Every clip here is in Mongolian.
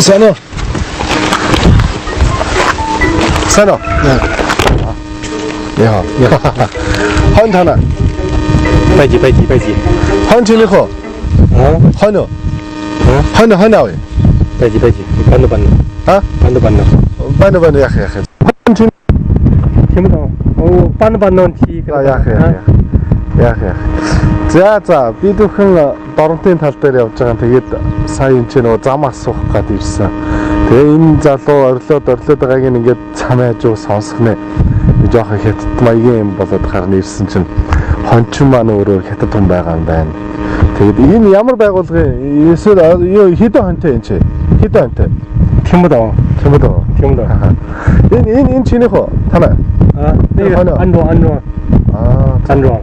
Sana. Sana.你好，你好，欢他呢？拜几。欢你好，欢呢？欢呢喂？拜几，搬的。啊？搬的呀嘿。听不懂。哦，搬的提。啊呀嘿。За бидүүхэн Доронтын тал дээр явж байгаа. Тэгээд сая энэ ч нөгөө зам асуух гээд ирсэн. Тэгээ энэ залуу орлоод байгааг ингээд цам яажуу сонсох нэ. Жохон хятад маягийн юм болоод гарна ирсэн чинь хончин маань өөрөө хятад хүн байгаа юм байна. Тэгээд энэ ямар байгууллагын эсвэл хэдэн хонтой энэ чи? Хэдэн хонтой? Тэмдээ. Энэ чиний хөө танаа? Андруу.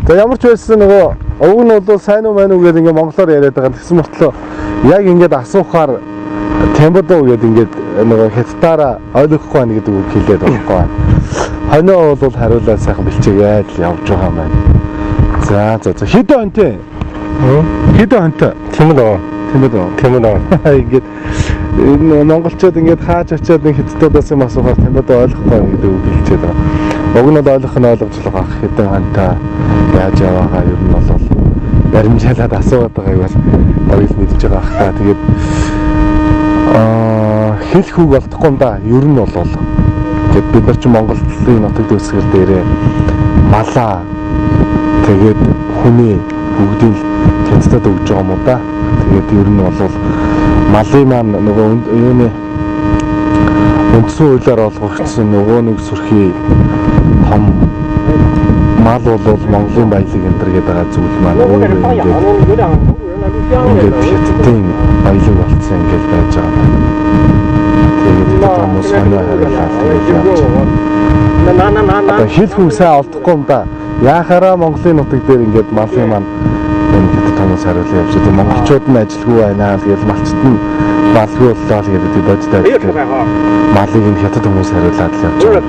За ямар ч байсан нөгөө уг нь бол сайн уу мань уу гэдэг ингээд монголоор яриад байгаа. Тэгсэн мөртлөө яг ингээд асуухаар тембодоо гэдэг ингээд нөгөө хятадаараа ойлгохгүй байна гэдэг үг хэлээд байгаа юм. Хоноо бол хариулаад сайхан бэлчээгээд явж байгаа юм байна. За хэдэн хонтой? Хэдэн хонтой? Тэмдээ. Ингээд энэ монголчууд ингээд хааж очиод нэг хятадуудаас юм асуухаар тембодоо ойлгохгүй байна гэдэг үг хэлчихэд байгаа. Уг нь ойлгох нь ойлгож байгаа. Хэдэн хонтой яаж яваагаа ер нь бол баримжаалаад асууад байгааг бол ойл мэдж байгаа ах та. Тэгээд хэлэх үг олдохгүй юм да. Ер нь бол тэгээд бид нар ч Монголын нутаг дэвсгэр дээрээ малаа тэгээд хүний бүгдийг хяналтад өгж байгаа юм уу да. Тэгээд ер нь бол малын маань нөгөө юуны үндсэн хуулиар олгогдсон нөгөө нэг сүрхий том мал бол Монголын баялаг энэ гэдэг байгаа зүйл маань өөрөө ингээд хятадын баялаг болсон ингээд байж байгаа юм. Тэгээд хүмүүс манай хариулаад тэгээд хэл хүн сайн олдохгүй юм да. Яхаараа Монголын нутаг дээр ингээд малын маань энэ хятад хүмүүс хариулаад явж байгаа. Монголчууд нь ажилгүй байна. Тэгээд малчт нь балгүй боллоо гэдэг бодтой. Малыг энэ хятад хүмүүс хариулаад явж байгаа.